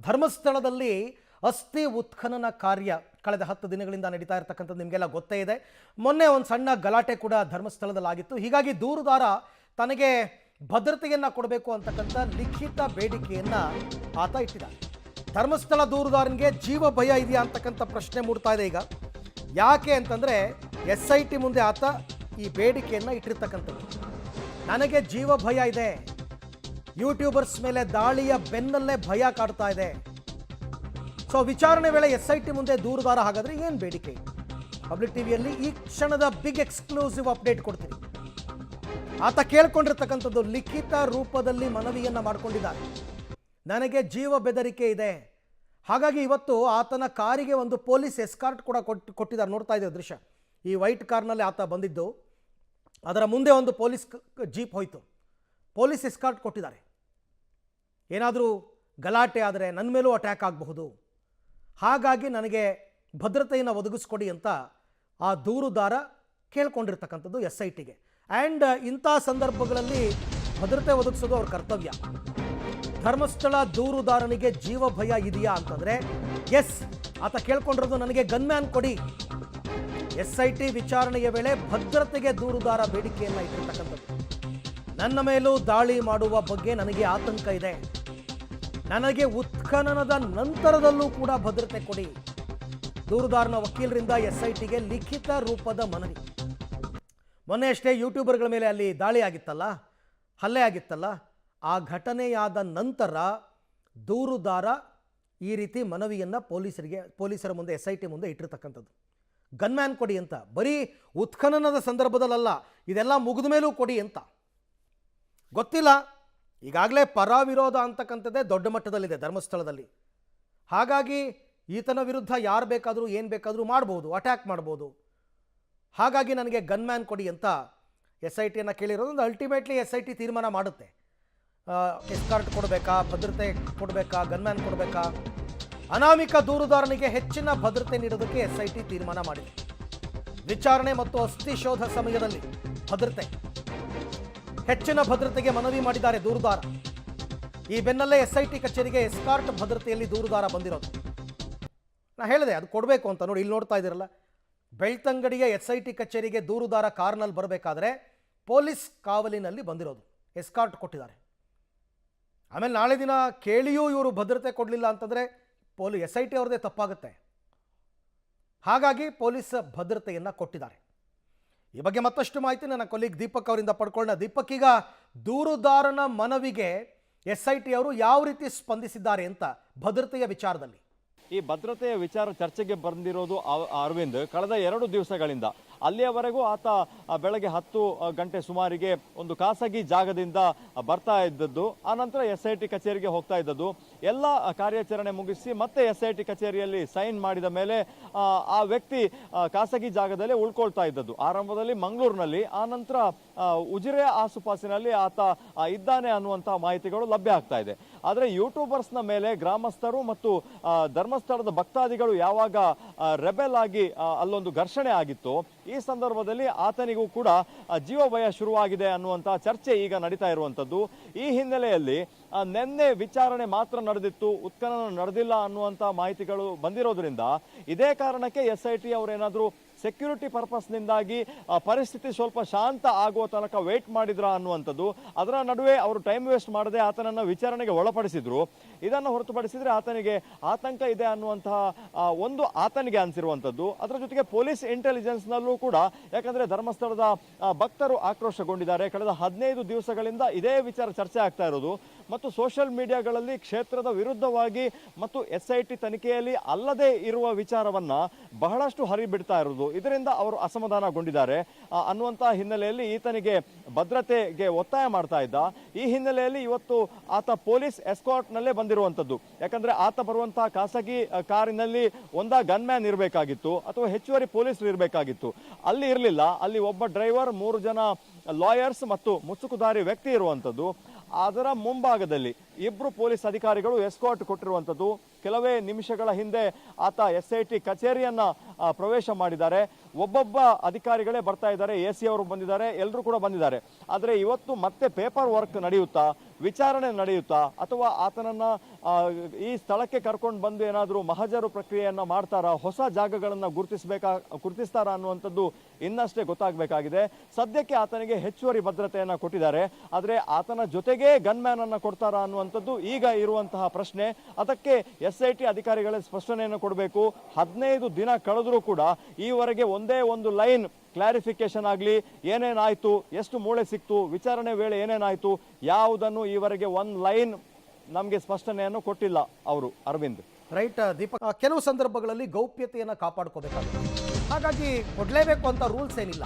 ಧರ್ಮಸ್ಥಳದಲ್ಲಿ ಅಸ್ಥಿ ಉತ್ಖನನ ಕಾರ್ಯ ಕಳೆದ 10 ದಿನಗಳಿಂದ ನಡೀತಾ ಇರತಕ್ಕಂಥದ್ದು ನಿಮಗೆಲ್ಲ ಗೊತ್ತೇ ಇದೆ. ಮೊನ್ನೆ ಒಂದು ಸಣ್ಣ ಗಲಾಟೆ ಕೂಡ ಧರ್ಮಸ್ಥಳದಲ್ಲಿ ಆಗಿತ್ತು. ಹೀಗಾಗಿ ದೂರುದಾರ ತನಗೆ ಭದ್ರತೆಯನ್ನು ಕೊಡಬೇಕು ಅಂತಕ್ಕಂಥ ಲಿಖಿತ ಬೇಡಿಕೆಯನ್ನು ಆತ ಇಟ್ಟಿದ್ದಾನೆ. ಧರ್ಮಸ್ಥಳ ದೂರುದಾರನಿಗೆ ಜೀವ ಭಯ ಇದೆಯಾ ಅಂತಕ್ಕಂಥ ಪ್ರಶ್ನೆ ಮೂಡ್ತಾ ಇದೆ ಈಗ. ಯಾಕೆ ಅಂತಂದರೆ SIT ಮುಂದೆ ಆತ ಈ ಬೇಡಿಕೆಯನ್ನು ಇಟ್ಟಿರ್ತಕ್ಕಂಥದ್ದು. ನನಗೆ ಜೀವ ಭಯ ಇದೆ, ಯೂಟ್ಯೂಬರ್ಸ್ ಮೇಲೆ ದಾಳಿಯ ಬೆನ್ನಲ್ಲೇ ಭಯ ಕಾಡ್ತಾ ಇದೆ. ಸೊ ವಿಚಾರಣೆ ವೇಳೆ SIT ಮುಂದೆ ದೂರುದಾರ ಹಾಗಾದ್ರೆ ಏನು ಬೇಡಿಕೆ? ಪಬ್ಲಿಕ್ ಟಿವಿಯಲ್ಲಿ ಈ ಕ್ಷಣದ ಬಿಗ್ ಎಕ್ಸ್ಕ್ಲೂಸಿವ್ ಅಪ್ಡೇಟ್ ಕೊಡ್ತೀನಿ. ಆತ ಕೇಳ್ಕೊಂಡಿರ್ತಕ್ಕಂಥದ್ದು ಲಿಖಿತ ರೂಪದಲ್ಲಿ ಮನವಿಯನ್ನು ಮಾಡಿಕೊಂಡಿದ್ದಾರೆ. ನನಗೆ ಜೀವ ಬೆದರಿಕೆ ಇದೆ, ಹಾಗಾಗಿ ಇವತ್ತು ಆತನ ಕಾರಿಗೆ ಒಂದು ಪೊಲೀಸ್ ಎಸ್ಕಾರ್ಟ್ ಕೂಡ ಕೊಟ್ಟಿದ್ದಾರೆ. ನೋಡ್ತಾ ಇದ್ದೇವೆ ದೃಶ್ಯ. ಈ ವೈಟ್ ಕಾರ್ನಲ್ಲಿ ಆತ ಬಂದಿದ್ದು, ಅದರ ಮುಂದೆ ಒಂದು ಪೊಲೀಸ್ ಜೀಪ್ ಹೋಯಿತು, ಪೊಲೀಸ್ ಎಸ್ಕಾರ್ಟ್ ಕೊಟ್ಟಿದ್ದಾರೆ. ಏನಾದರೂ ಗಲಾಟೆ ಆದರೆ ನನ್ನ ಮೇಲೂ ಅಟ್ಯಾಕ್ ಆಗಬಹುದು, ಹಾಗಾಗಿ ನನಗೆ ಭದ್ರತೆಯನ್ನು ಒದಗಿಸ್ಕೊಡಿ ಅಂತ ಆ ದೂರುದಾರ ಕೇಳ್ಕೊಂಡಿರ್ತಕ್ಕಂಥದ್ದು SITಗೆ. ಆ್ಯಂಡ್ ಇಂಥ ಸಂದರ್ಭಗಳಲ್ಲಿ ಭದ್ರತೆ ಒದಗಿಸೋದು ಅವ್ರ ಕರ್ತವ್ಯ. ಧರ್ಮಸ್ಥಳ ದೂರುದಾರನಿಗೆ ಜೀವ ಭಯ ಇದೆಯಾ ಅಂತಂದರೆ ಎಸ್, ಆತ ಕೇಳ್ಕೊಂಡಿರೋದು ನನಗೆ ಗನ್ಮ್ಯಾನ್ ಕೊಡಿ. SIT ವಿಚಾರಣೆಯ ವೇಳೆ ಭದ್ರತೆಗೆ ದೂರುದಾರ ಬೇಡಿಕೆಯನ್ನು ಇಟ್ಟಿರ್ತಕ್ಕಂಥದ್ದು. ನನ್ನ ಮೇಲೂ ದಾಳಿ ಮಾಡುವ ಬಗ್ಗೆ ನನಗೆ ಆತಂಕ ಇದೆ, ನನಗೆ ಉತ್ಖನನದ ನಂತರದಲ್ಲೂ ಕೂಡ ಭದ್ರತೆ ಕೊಡಿ. ದೂರುದಾರನ ವಕೀಲರಿಂದ SITಗೆ ಲಿಖಿತ ರೂಪದ ಮನವಿ. ಮೊನ್ನೆ ಅಷ್ಟೇ ಯೂಟ್ಯೂಬರ್ಗಳ ಮೇಲೆ ಅಲ್ಲಿ ದಾಳಿ ಆಗಿತ್ತಲ್ಲ, ಹಲ್ಲೆ ಆಗಿತ್ತಲ್ಲ, ಆ ಘಟನೆಯಾದ ನಂತರ ದೂರುದಾರ ಈ ರೀತಿ ಮನವಿಯನ್ನು ಪೊಲೀಸರ ಮುಂದೆ SIT ಮುಂದೆ ಇಟ್ಟಿರ್ತಕ್ಕಂಥದ್ದು. ಗನ್ಮ್ಯಾನ್ ಕೊಡಿ ಅಂತ, ಬರೀ ಉತ್ಖನನದ ಸಂದರ್ಭದಲ್ಲ, ಇದೆಲ್ಲ ಮುಗಿದ ಮೇಲೂ ಕೊಡಿ ಅಂತ. ಗೊತ್ತಿಲ್ಲ, ಈಗಾಗಲೇ ಪರ ವಿರೋಧ ಅಂತಕ್ಕಂಥದ್ದೇ ದೊಡ್ಡ ಮಟ್ಟದಲ್ಲಿದೆ ಧರ್ಮಸ್ಥಳದಲ್ಲಿ. ಹಾಗಾಗಿ ಈತನ ವಿರುದ್ಧ ಯಾರು ಬೇಕಾದರೂ ಏನು ಬೇಕಾದರೂ ಮಾಡ್ಬೋದು, ಅಟ್ಯಾಕ್ ಮಾಡ್ಬೋದು. ಹಾಗಾಗಿ ನನಗೆ ಗನ್ಮ್ಯಾನ್ ಕೊಡಿ ಅಂತ SITಯನ್ನು ಕೇಳಿರೋದು. ಅಲ್ಟಿಮೇಟ್ಲಿ SIT ತೀರ್ಮಾನ ಮಾಡುತ್ತೆ, ಎಸ್ಕಾರ್ಟ್ ಕೊಡಬೇಕಾ, ಭದ್ರತೆ ಕೊಡಬೇಕಾ, ಗನ್ಮ್ಯಾನ್ ಕೊಡಬೇಕಾ. ಅನಾಮಿಕ ದೂರುದಾರನಿಗೆ ಹೆಚ್ಚಿನ ಭದ್ರತೆ ನೀಡೋದಕ್ಕೆ SIT ತೀರ್ಮಾನ ಮಾಡಿದೆ. ವಿಚಾರಣೆ ಮತ್ತು ಅಸ್ಥಿ ಶೋಧ ಸಮಯದಲ್ಲಿ ಹೆಚ್ಚಿನ ಭದ್ರತೆಗೆ ಮನವಿ ಮಾಡಿದ್ದಾರೆ ದೂರುದಾರ. ಈ ಬೆನ್ನಲ್ಲೇ SIT ಕಚೇರಿಗೆ ಎಸ್ಕಾರ್ಟ್ ಭದ್ರತೆಯಲ್ಲಿ ದೂರುದಾರ ಬಂದಿರೋದು. ನಾ ಹೇಳಿದೆ ಅದು ಕೊಡಬೇಕು ಅಂತ. ನೋಡಿ, ಇಲ್ಲಿ ನೋಡ್ತಾ ಇದ್ದೀರಲ್ಲ, ಬೆಳ್ತಂಗಡಿಯ SIT ಕಚೇರಿಗೆ ದೂರುದಾರ ಕಾರ್ನಲ್ಲಿ ಬರಬೇಕಾದ್ರೆ ಪೊಲೀಸ್ ಕಾವಲಿನಲ್ಲಿ ಬಂದಿರೋದು, ಎಸ್ಕಾರ್ಟ್ ಕೊಟ್ಟಿದ್ದಾರೆ. ಆಮೇಲೆ ನಾಳೆ ದಿನ ಕೇಳಿಯೂ ಇವರು ಭದ್ರತೆ ಕೊಡಲಿಲ್ಲ ಅಂತಂದರೆ SIT ಅವ್ರದ್ದೇ ತಪ್ಪಾಗುತ್ತೆ. ಹಾಗಾಗಿ ಪೊಲೀಸ್ ಭದ್ರತೆಯನ್ನು ಕೊಟ್ಟಿದ್ದಾರೆ. ಈ ಬಗ್ಗೆ ಮತ್ತಷ್ಟು ಮಾಹಿತಿ ನನ್ನ ಕೊಲೀಗ್ ದೀಪಕ್ ಅವರಿಂದ ಪಡ್ಕೊಳ್ಳೋಣ. ದೀಪಕ್, ಈಗ ದೂರುದಾರನ ಮನವಿಗೆ SIT ಅವರು ಯಾವ ರೀತಿ ಸ್ಪಂದಿಸಿದ್ದಾರೆ ಅಂತ ಭದ್ರತೆಯ ವಿಚಾರದಲ್ಲಿ? ಈ ಭದ್ರತೆಯ ವಿಚಾರ ಚರ್ಚೆಗೆ ಬಂದಿರೋದು ಅರವಿಂದ್ ಕಳೆದ 2 ದಿವಸಗಳಿಂದ. ಅಲ್ಲಿಯವರೆಗೂ ಆತ ಬೆಳಗ್ಗೆ 10 ಗಂಟೆ ಸುಮಾರಿಗೆ ಒಂದು ಖಾಸಗಿ ಜಾಗದಿಂದ ಬರ್ತಾ ಇದ್ದದ್ದು, ಆನಂತರ SIT ಕಚೇರಿಗೆ ಹೋಗ್ತಾ ಇದ್ದದ್ದು. ಎಲ್ಲ ಕಾರ್ಯಾಚರಣೆ ಮುಗಿಸಿ ಮತ್ತೆ SIT ಕಚೇರಿಯಲ್ಲಿ ಸೈನ್ ಮಾಡಿದ ಮೇಲೆ ಆ ವ್ಯಕ್ತಿ ಖಾಸಗಿ ಜಾಗದಲ್ಲೇ ಉಳ್ಕೊಳ್ತಾ ಇದ್ದದ್ದು. ಆರಂಭದಲ್ಲಿ ಮಂಗಳೂರಿನಲ್ಲಿ, ಆನಂತರ ಉಜಿರೆ ಆಸುಪಾಸಿನಲ್ಲಿ ಆತ ಇದ್ದಾನೆ ಅನ್ನುವಂತಹ ಮಾಹಿತಿಗಳು ಲಭ್ಯ ಆಗ್ತಾ ಇದೆ. ಆದರೆ ಯೂಟ್ಯೂಬರ್ಸ್ನ ಮೇಲೆ ಗ್ರಾಮಸ್ಥರು ಮತ್ತು ಧರ್ಮಸ್ಥಳದ ಭಕ್ತಾದಿಗಳು ಯಾವಾಗ ರೆಬೆಲ್ ಆಗಿ ಅಲ್ಲೊಂದು ಘರ್ಷಣೆ ಆಗಿತ್ತು, ಈ ಸಂದರ್ಭದಲ್ಲಿ ಆತನಿಗೂ ಕೂಡ ಜೀವ ಭಯ ಶುರುವಾಗಿದೆ ಅನ್ನುವಂತಹ ಚರ್ಚೆ ಈಗ ನಡೀತಾ ಇರುವಂತದ್ದು. ಈ ಹಿನ್ನೆಲೆಯಲ್ಲಿ ನಿನ್ನೆ ವಿಚಾರಣೆ ಮಾತ್ರ ನಡೆದಿತ್ತು, ಉತ್ಖನನ ನಡೆದಿಲ್ಲ ಅನ್ನುವಂತಹ ಮಾಹಿತಿಗಳು ಬಂದಿರೋದ್ರಿಂದ ಇದೇ ಕಾರಣಕ್ಕೆ SIT ಅವರೇನಾದರೂ ಸೆಕ್ಯೂರಿಟಿ ಪರ್ಪಸ್ನಿಂದಾಗಿ ಪರಿಸ್ಥಿತಿ ಸ್ವಲ್ಪ ಶಾಂತ ಆಗುವ ತನಕ ವೇಟ್ ಮಾಡಿದ್ರ ಅನ್ನುವಂಥದ್ದು. ಅದರ ನಡುವೆ ಅವರು ಟೈಮ್ ವೇಸ್ಟ್ ಮಾಡದೆ ಆತನನ್ನು ವಿಚಾರಣೆಗೆ ಒಳಪಡಿಸಿದ್ರು. ಇದನ್ನು ಹೊರತುಪಡಿಸಿದ್ರೆ ಆತನಿಗೆ ಆತಂಕ ಇದೆ ಅನ್ನುವಂತಹ ಒಂದು ಆತನಿಗೆ ಅನಿಸಿರುವಂಥದ್ದು. ಅದರ ಜೊತೆಗೆ ಪೊಲೀಸ್ ಇಂಟೆಲಿಜೆನ್ಸ್ನಲ್ಲೂ ಕೂಡ, ಯಾಕಂದ್ರೆ ಧರ್ಮಸ್ಥಳದ ಭಕ್ತರು ಆಕ್ರೋಶಗೊಂಡಿದ್ದಾರೆ. ಕಳೆದ 15 ದಿವಸಗಳಿಂದ ಇದೇ ವಿಚಾರ ಚರ್ಚೆ ಆಗ್ತಾ ಇರೋದು ಮತ್ತು ಸೋಷಿಯಲ್ ಮೀಡಿಯಾಗಳಲ್ಲಿ ಕ್ಷೇತ್ರದ ವಿರುದ್ಧವಾಗಿ ಮತ್ತು SIT ತನಿಖೆಯಲ್ಲಿ ಅಲ್ಲದೆ ಇರುವ ವಿಚಾರವನ್ನ ಬಹಳಷ್ಟು ಹರಿಬಿಡ್ತಾ ಇರೋದು. ಇದರಿಂದ ಅವರು ಅಸಮಾಧಾನಗೊಂಡಿದ್ದಾರೆ ಅನ್ನುವಂತಹ ಹಿನ್ನೆಲೆಯಲ್ಲಿ ಈತನಿಗೆ ಭದ್ರತೆಗೆ ಒತ್ತಾಯ ಮಾಡ್ತಾ ಇದ್ದ. ಈ ಹಿನ್ನೆಲೆಯಲ್ಲಿ ಇವತ್ತು ಆತ ಪೊಲೀಸ್ ಎಸ್ಕಾರ್ಟ್ ನಲ್ಲೇ ಬಂದಿರುವಂತದ್ದು. ಯಾಕಂದ್ರೆ ಆತ ಬರುವಂತಹ ಖಾಸಗಿ ಕಾರಿನಲ್ಲಿ ಒಂದಾ ಗನ್ಮ್ಯಾನ್ ಇರಬೇಕಾಗಿತ್ತು ಅಥವಾ ಹೆಚ್ಚುವರಿ ಪೊಲೀಸರು ಇರಬೇಕಾಗಿತ್ತು. ಅಲ್ಲಿ ಇರಲಿಲ್ಲ. ಅಲ್ಲಿ ಒಬ್ಬ ಡ್ರೈವರ್, 3 ಜನ ಲಾಯರ್ಸ್ ಮತ್ತು ಮುಸುಕುದಾರಿ ವ್ಯಕ್ತಿ ಇರುವಂತದ್ದು. ಅದರ ಮುಂಭಾಗದಲ್ಲಿ ಇಬ್ರು ಪೊಲೀಸ್ ಅಧಿಕಾರಿಗಳು ಎಸ್ಕಾರ್ಟ್ ಕೊಟ್ಟಿರುವಂಥದ್ದು. ಕೆಲವೇ ನಿಮಿಷಗಳ ಹಿಂದೆ ಆತ SIT ಕಚೇರಿಯನ್ನ ಪ್ರವೇಶ ಮಾಡಿದ್ದಾರೆ. ಒಬ್ಬೊಬ್ಬ ಅಧಿಕಾರಿಗಳೇ ಬರ್ತಾ ಇದ್ದಾರೆ, AC ಅವರು ಬಂದಿದ್ದಾರೆ, ಎಲ್ಲರೂ ಕೂಡ ಬಂದಿದ್ದಾರೆ. ಆದರೆ ಇವತ್ತು ಮತ್ತೆ ಪೇಪರ್ ವರ್ಕ್ ನಡೆಯುತ್ತಾ, ವಿಚಾರಣೆ ನಡೆಯುತ್ತಾ, ಅಥವಾ ಆತನನ್ನ ಈ ಸ್ಥಳಕ್ಕೆ ಕರ್ಕೊಂಡು ಬಂದು ಏನಾದರೂ ಮಹಜರು ಪ್ರಕ್ರಿಯೆಯನ್ನ ಮಾಡ್ತಾರಾ, ಹೊಸ ಜಾಗಗಳನ್ನ ಗುರುತಿಸ್ತಾರಾ ಅನ್ನುವಂಥದ್ದು ಇನ್ನಷ್ಟೇ ಗೊತ್ತಾಗಬೇಕಾಗಿದೆ. ಸದ್ಯಕ್ಕೆ ಆತನಿಗೆ ಹೆಚ್ಚುವರಿ ಭದ್ರತೆಯನ್ನ ಕೊಟ್ಟಿದ್ದಾರೆ. ಆದರೆ ಆತನ ಜೊತೆಗೇ ಗನ್ಮ್ಯಾನ್ ಅನ್ನ ಕೊಡ್ತಾರಾ ಅನ್ನುವಂಥದ್ದು ಈಗ ಇರುವಂತಹ ಪ್ರಶ್ನೆ. ಅದಕ್ಕೆ SIT ಅಧಿಕಾರಿಗಳೇ ಸ್ಪಷ್ಟನೆಯನ್ನು ಕೊಡಬೇಕು. 15 ದಿನ ಕಳೆದರೂ ಕೂಡ ಈವರೆಗೆ ಒಂದೇ ಒಂದು ಲೈನ್ ಕ್ಲಾರಿಫಿಕೇಶನ್ ಆಗಲಿ, ಏನೇನಾಯ್ತು, ಎಷ್ಟು ಮೂಳೆ ಸಿಕ್ತು, ವಿಚಾರಣೆ ವೇಳೆ ಏನೇನಾಯ್ತು, ಯಾವುದನ್ನು ಈವರೆಗೆ ಒಂದು ಲೈನ್ ನಮಗೆ ಸ್ಪಷ್ಟನೆಯನ್ನು ಕೊಟ್ಟಿಲ್ಲ ಅವರು ಅರವಿಂದ್. ರೈಟ್ ದೀಪಕ್, ಕೆಲವು ಸಂದರ್ಭಗಳಲ್ಲಿ ಗೌಪ್ಯತೆಯನ್ನು ಕಾಪಾಡ್ಕೋಬೇಕಾಗುತ್ತೆ, ಹಾಗಾಗಿ ಕೊಡಲೇಬೇಕು ಅಂತ ರೂಲ್ಸ್ ಏನಿಲ್ಲ.